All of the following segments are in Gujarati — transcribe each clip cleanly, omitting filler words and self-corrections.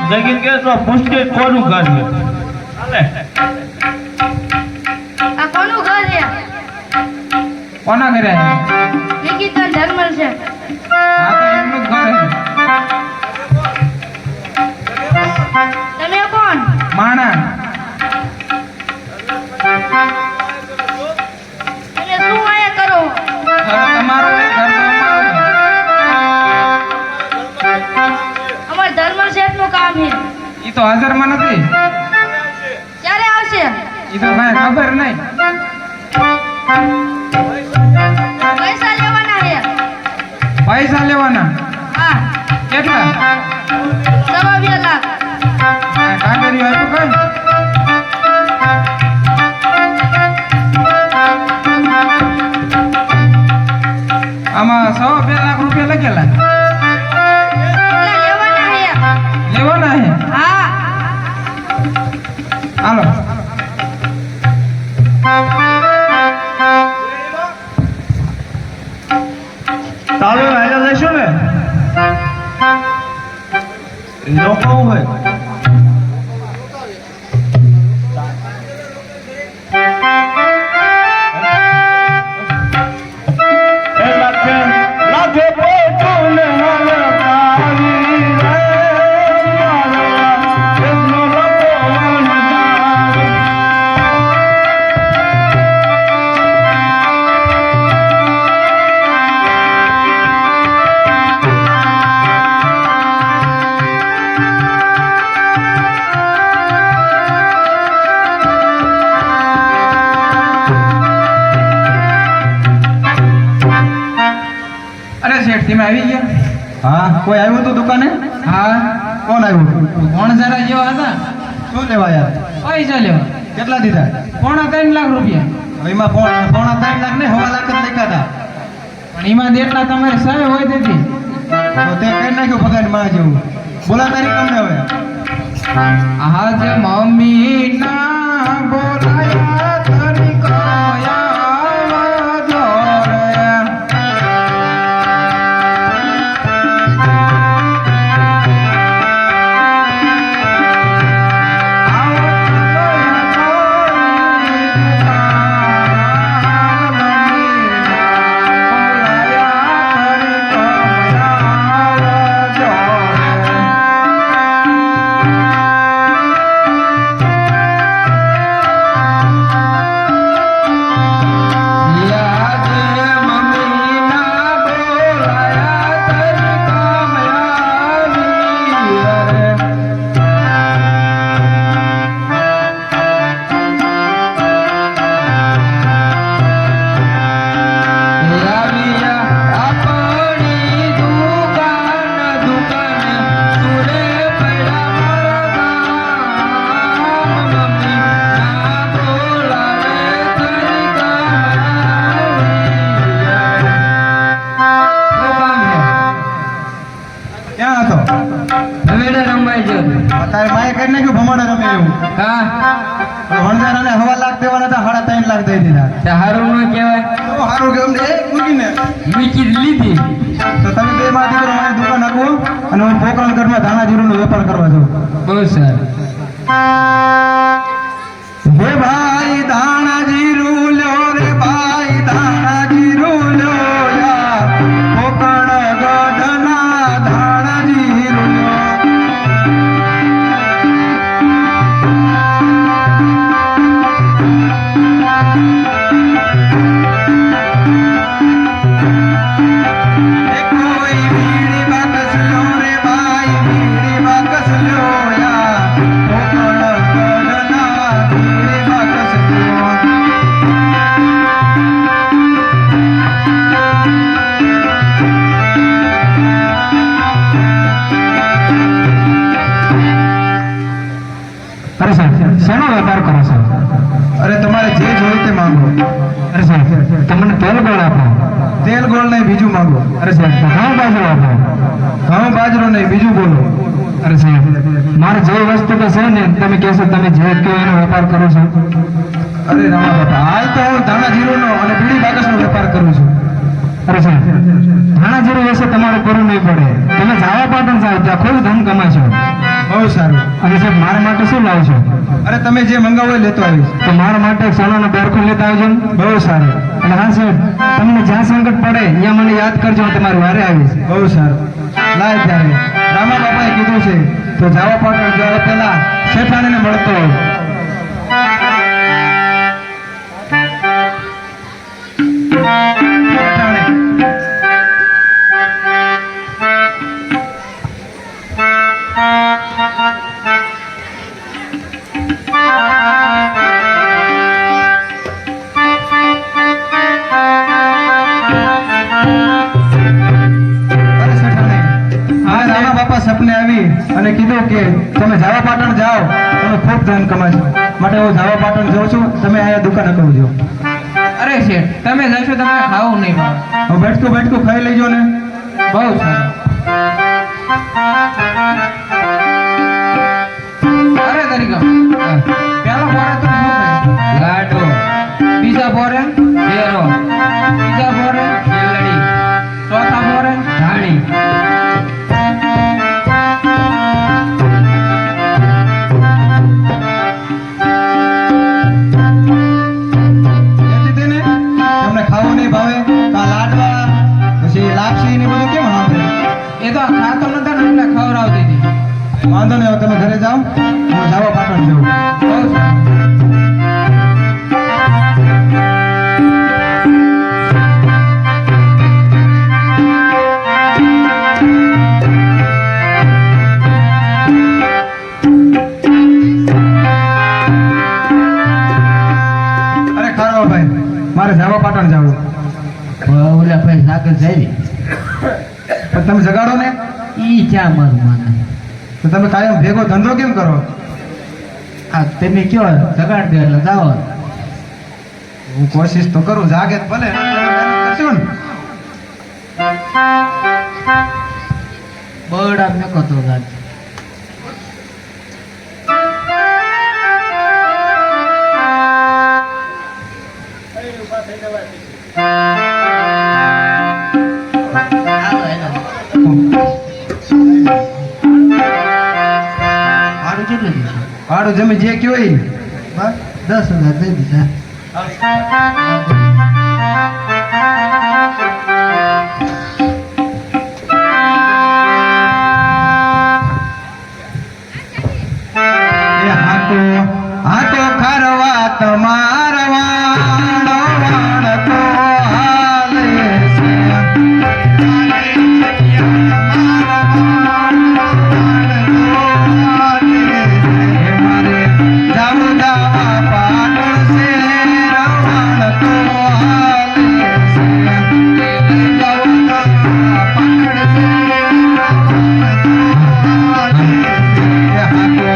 જગીન કે તો પૂછકે કોનું ઘર છે હાલે આ કોનું ઘર છે? કોના ઘરે નિકિતા ધર્મલ છે. હા તો એમનું જ ઘર છે. તમે કોણ? માણા તમે શું આયા કરો? ઘર તમારું ને ઘર તો અમારું. અમાર ધર્મલ શેઠ નું કામ છે. ઈ તો હાજરમાં નથી. ક્યારે આવશે? ઈ તો કાંઈ ખબર નહીં. પૈસા લેવાના છે. પૈસા લેવાના હા, કેટલા? 2.5 લાખ. કાગળિયું આપ્યું કઈ? આમાં 2 લાખ રૂપિયા લખેલા એટલા લેવાના છે. લેવાના હે. હા, હાલો તાવે હાલ્યા લેશો ને લોકો હોય એ લાગે લાગે પોચું હાલ પાવી રે મારા એનો લોકો વણજાર અરે શેઠ તમે આવી ગયા? હા કોઈ આવ્યું હતું દુકાને? હા કોણ આવ્યું? કોણ જરા જેવા હતા? શું લેવા યાર? પૈસા લેવા. કેટલા દીધા? 3.5 લાખ રૂપિયા. હવે એમાં પોણા 3 લાખ ને 1.5 લાખ જ લખ્યા હતા. પણ એમાં જેટલા તમારે સાહેબ હોય તેથી તો તે કઈ નાખ્યું પગાર માં જેવું. બોલા તારી તમને હવે આજ મમ્મી ના બોલાયા તરી કયા જોરે ક્યાં હતો? હવેડે રમાઈ ગયો. તારે માએ કઈ નાખ્યું ભમાડા રમે એવું. હા વણજારાને 1.5 લાખ દેવાના હતા, 3.5 લાખ દઈ દીધા. તે હારું ન કહેવાય. તો સારું કેમ ને મૂકીને મૂકી લીધી. તો તમે બે માં દીકરો મારી દુકાન આપો અને હું પોકરણ ઘરમાં ધાણા જીરુંનો વેપાર કરવા જાઉં. બહુ સારું. હે ભાઈ ધાણા જીરું લ્યો રે ભાઈ ધાણા જીરું લ્યો યાર પોકરણ ગઢના ધાણા જીરું લ્યો. એ કોઈ બીડી બાકસ લ્યો રે ભાઈ બીડી બાકસ લ્યો યાર પોકરણ ગઢના બીડી બાકસ લ્યો. અરે સાહેબ શેનો વેપાર કરો છો? અરે તમારે જે જોઈએ તે માંગો. અરે સાહેબ તમને તેલ ગોળ આપો. તેલ ગોળ નહીં બીજું માંગો. અરે સાહેબ તો ઘઉં બાજુ આપો. ઘઉં બાજરો નહીં બીજું બોલો. અરે સાહેબ મારે જે વસ્તુ તો છે ને તમે કહેશો તમે જે કહો એનો વેપાર કરો છો. અરે રામા બાપા હાલ તો હું ધાણા જીરુંનો અને બીડી બાકસનો વેપાર કરું છું. અરે સાહેબ ધાણા જીરું વિશે તમારે કરવું નહીં પડે. તમે જાવા પાટણ જાઓ ત્યાં ખૂબ ધન કમાશો. બહુ સારું. અને સાહેબ મારા માટે શું લાવશો? અરે તમે જે મંગાવો એ લેતો આવીશ. તો મારા માટે એક સોનાનો બેરખો લેતા આવજો ને. બહુ સારું. અને હા સાહેબ, તમને જ્યાં સંકટ પડે ત્યાં મને યાદ કરજો, હું તમારી વારે આવીશ. બહુ સારું. લાય ત્યારે રામા બાપાએ કીધું છે તો જાવા પાટણ જવા પહેલા શેઠાણીને મળતો હોય. શેઠાણી. અરે શેઠાણી, આ રામા બાપા સપને આવી અને કીધું કે તમે જાવા પાટણ જાઓ તમે ખૂબ ધન કમાશો, માટે હું જાવા પાટણ જાઉં છું, તમે અહીંયા દુકાન કરજો. અરે શેઠ, તમે જશો તમને ખાવું નહીં ભાવે. હવે બેઠકું બેઠકું ખાઈ લેજો ને. બહુ સારું. અરે તરીકા પેલા બોરે તો શું ખાય? લાડુ. બીજા બોરે ઘેરો. ત્રીજા બોરે શેલડી. ચોથા બોરે ધાણી. કીધી ને તમને ખાવું નહીં ભાવે તો આ લાડવા પછી લાપસી ને બધું કેમ સાંભળે? એ તો ખાતો નતો ને એટલે ખવડાવતી હતી. વાંધો નહીં, હવે તમે ઘરે જાઓ, હું જાવા પાટણ જાઉં. બહુ સારું. અરે ખારો ભાઈ, મારે જાવા પાટણ જવું. ઓલા ભાઈ સાગર જાય પણ તમે જગાડો ને ઈ ચા મારું માને. તો તમે કાયમ ભેગો ધંધો કેમ કરો? આ તમે કયો સગાડ દે એટલે જાઓ. હું કોશિશ તો કરું, જાગે તો ભલે, તમે મહેનત કરશો ને. બરડા મેકો તો ગાડ. ભાડું કેટલું દીધું? ભાડું જમી જે કયો ઈ. 10,000 દઈ દીધા. એ હાકો હાકો ખરવા તમાર વાણો વાણતો હાલે છે. એ મારે જાવું જાવા પાટણ છે, રવાણતો હાલે છે. જાવું જાવા પાટણ છે, રવાણતો હાલે છે. હાકો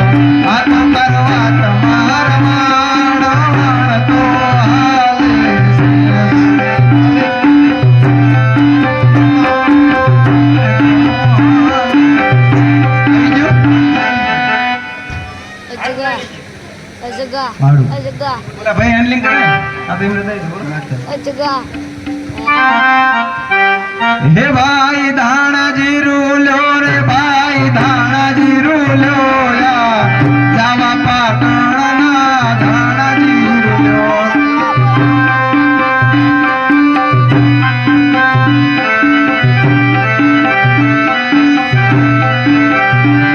હાકો કરવા તમાર વાણો વાણતો હાલે છે. અજગા ભાડું. અજગા ઓલા ભાઈ હેન્ડલિંગ કરે ને, આ તો એમને દઈ દો. અજગા હે ભાઈ ધાણા જીરું લ્યો રે ભાઈ ધાણા જીરું લ્યો યા જાવા પાટણના ધાણા જીરું લ્યો.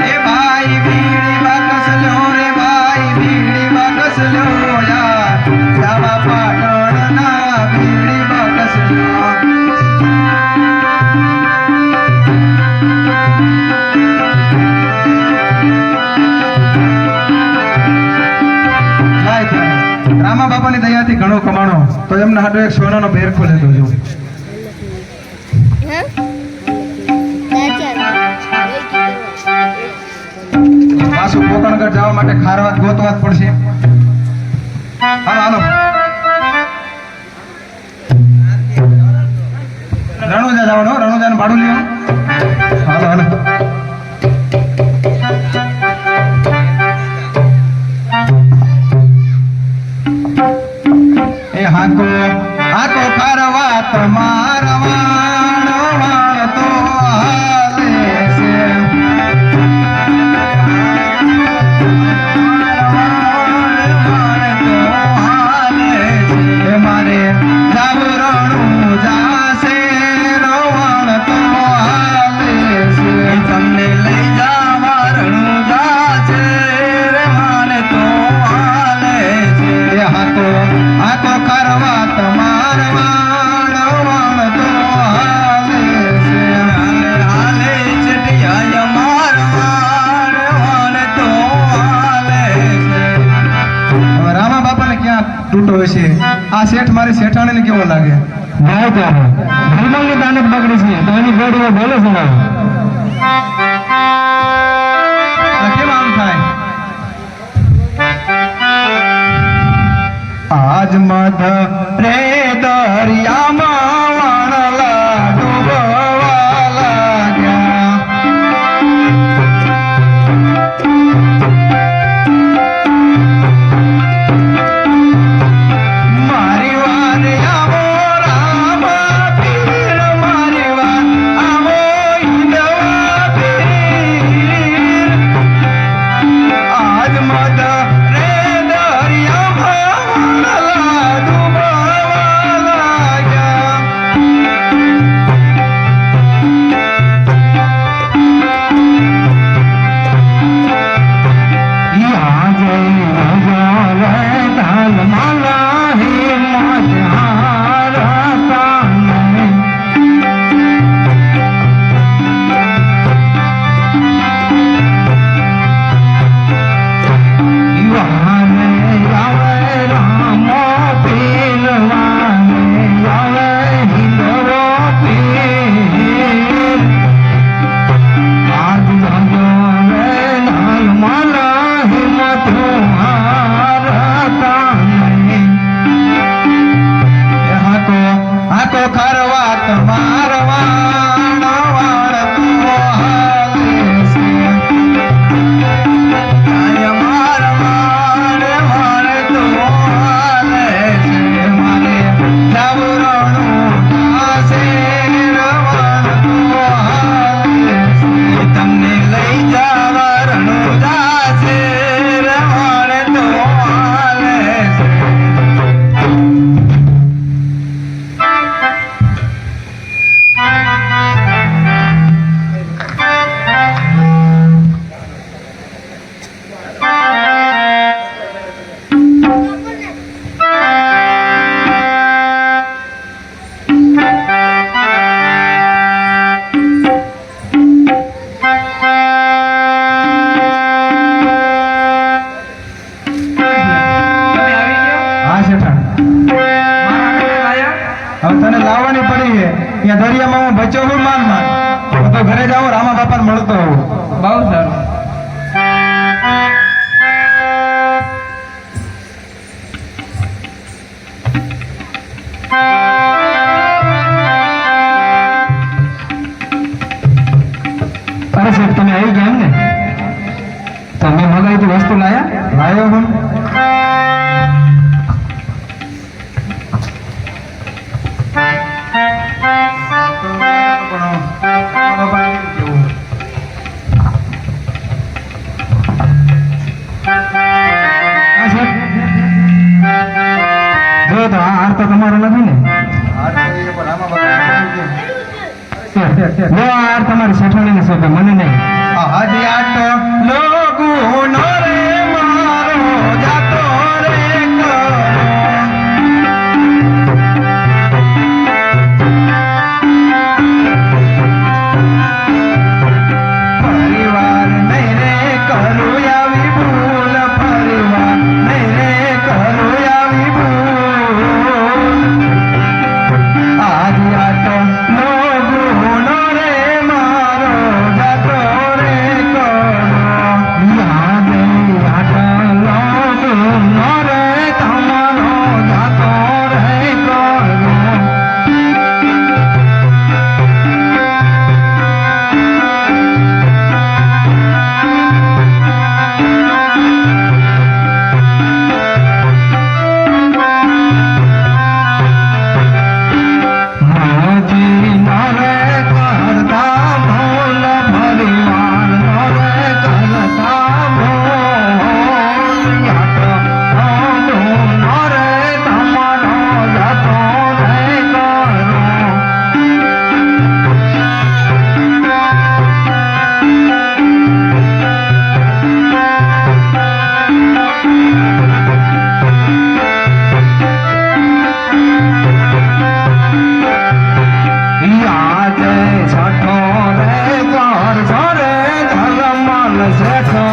હે ભાઈ બીડી બાકસ લ્યો રે ભાઈ બીડી બાકસ લ્યો યા જાવા પાટણના બીડી બાકસ લ્યો. લાય ત્યારે. રામા બાપાની દયાથી ઘણો કમાણો તો એમના હાટુ એક સોનાનો બેરખો લેતો જો. હે દાચા પાછું પોકણગઢ જવા માટે ખારવાત ગોતવા જ પડશે. હાલો હાલો રણુજા જવાનું હો, રણુજાનું ભાડું લેવાનું. હાલો હાલો એ હાકો હાકો ખારવા તમાર વાણો વાણતો હાલે છે. છે. આ શેઠ મારી શેઠાણીને કેવો લાગે? ભાઈ ત્યારે ધર્મની દાનત બગડી છે તો એની ગોળીઓ બોલે છે ના કેમ આમ થાય? આજ મધ રે દરિયામાં વાણલા ડૂબવા લાગ્યા. મારી વાર આવો રામ પીર, મારી વાર આવો હિંદવા પીર. આજ મધ રે દરિયામાં વાણલા ડૂબવા લાગ્યા. યા જય રાજા રે ધાલ માલા હે મોજ હારતા મને યુવાને આવે રામો પીરવાને આવે હિંદવો પીર આજ જાજો રે લાલ માલા હિંમત હારતા નહીં હાકો ખરવા તમાર વાણ વાળતું હાલે છે. કાય માર વાણ વાળતું હાલે છે. મારે જાવરણું દાસે વાળતું હાલે છે. તમને લઈ જાવરણું દાસે વાળતું હાલે છે. તમે આવી ગયા? હા શેઠાણી, મારા ઘરે આયા? હવે તને લાવવાની પડી છે. ત્યાં દરિયામાં હું બચ્યો હું માન. હું તો ઘરે જાઉં રામા બાપાને મળતો હોઉં. બહુ સારું. અરે સાહેબ તમે આવી ગયા એમ ને તમે મગાવી તી વસ્તુ લાયા લાયો હું. હા સાહેબ જો તો આ હાર તો તમારો નથી ને લો આ હાર તમારી શેઠાણીને સોંપે મને નહીં હાજી આટો લોગુ નો રે મારો જાતો રે કરો. પરિવાર નહીં રે કરું આવી ભૂલ. પરિવાર નહીં રે કરું આવી ભૂલ. આજી આટો લોગુ નો રે મારો જાતો રે કરો. યાદ આટા લોગ નો રે તમારો જાતો રે કરો માજી નરે કરતા ભૂલ પરિવાર નરે કરતા ભૂલ યાદ નરે તમારો જાતો રે કરો યાદ છઠો રે ઘર રે ધર્મલ શેઠો